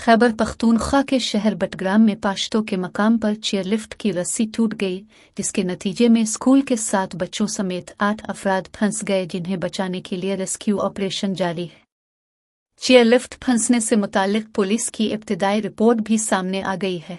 खैबर पख्तूनख्वा के शहर बटग्राम में पाश्तो के मकाम पर चेयरलिफ्ट की रस्सी टूट गई, जिसके नतीजे में स्कूल के 7 बच्चों समेत 8 अफराद फंस गए, जिन्हें बचाने के लिए रेस्क्यू ऑपरेशन जारी है। चेयरलिफ्ट फंसने से मुतालिक पुलिस की इब्तिदाई रिपोर्ट भी सामने आ गई है।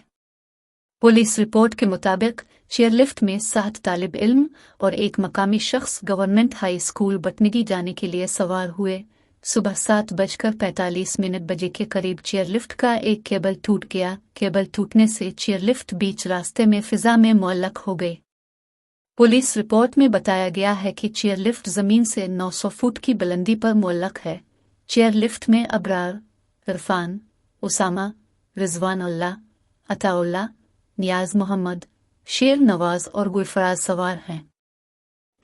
पुलिस रिपोर्ट के मुताबिक चेयरलिफ्ट में 7 तालिब इल्म और एक मकामी शख्स गवर्नमेंट हाई स्कूल बटनिगी जाने के लिए सवार हुए। सुबह 7:45 बजे के करीब चेयरलिफ्ट का एक केबल टूट गया। केबल टूटने से चेयरलिफ्ट बीच रास्ते में फिजा में मुअल्लक हो गई। पुलिस रिपोर्ट में बताया गया है कि चेयरलिफ्ट जमीन से 900 फुट की बुलंदी पर मुअल्लक है। चेयरलिफ्ट में अबरार, इरफान, उसामा, रिजवानुल्लाह, अताउल्लाह, नियाज मोहम्मद, शेर नवाज और गुलफराज सवार हैं।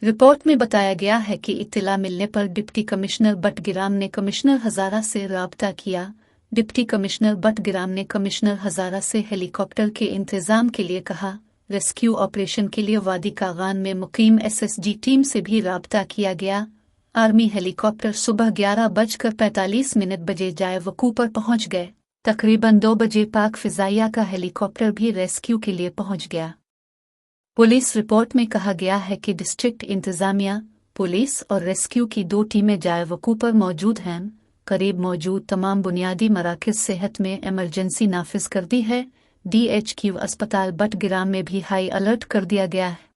रिपोर्ट में बताया गया है कि इत्तला मिलने पर डिप्टी कमिश्नर बटगिराम ने कमिश्नर हजारा से राब्ता किया। डिप्टी कमिश्नर बटगिराम ने कमिश्नर हजारा से हेलीकॉप्टर के इंतजाम के लिए कहा। रेस्क्यू ऑपरेशन के लिए वादी कागान में मुकीम SSG टीम से भी राब्ता किया गया। आर्मी हेलीकॉप्टर सुबह 11:45 बजे जाए वकू पर पहुंच गए। तकरीबन 2 बजे पाक फिजाइया का हेलीकॉप्टर भी रेस्क्यू के लिए पहुंच गया। पुलिस रिपोर्ट में कहा गया है कि डिस्ट्रिक्ट इंतजामिया, पुलिस और रेस्क्यू की 2 टीमें जाए वकू पर मौजूद हैं। करीब मौजूद तमाम बुनियादी मराकज़ सेहत में इमरजेंसी नाफिज कर दी है। DHQ अस्पताल बटगिराम में भी हाई अलर्ट कर दिया गया है।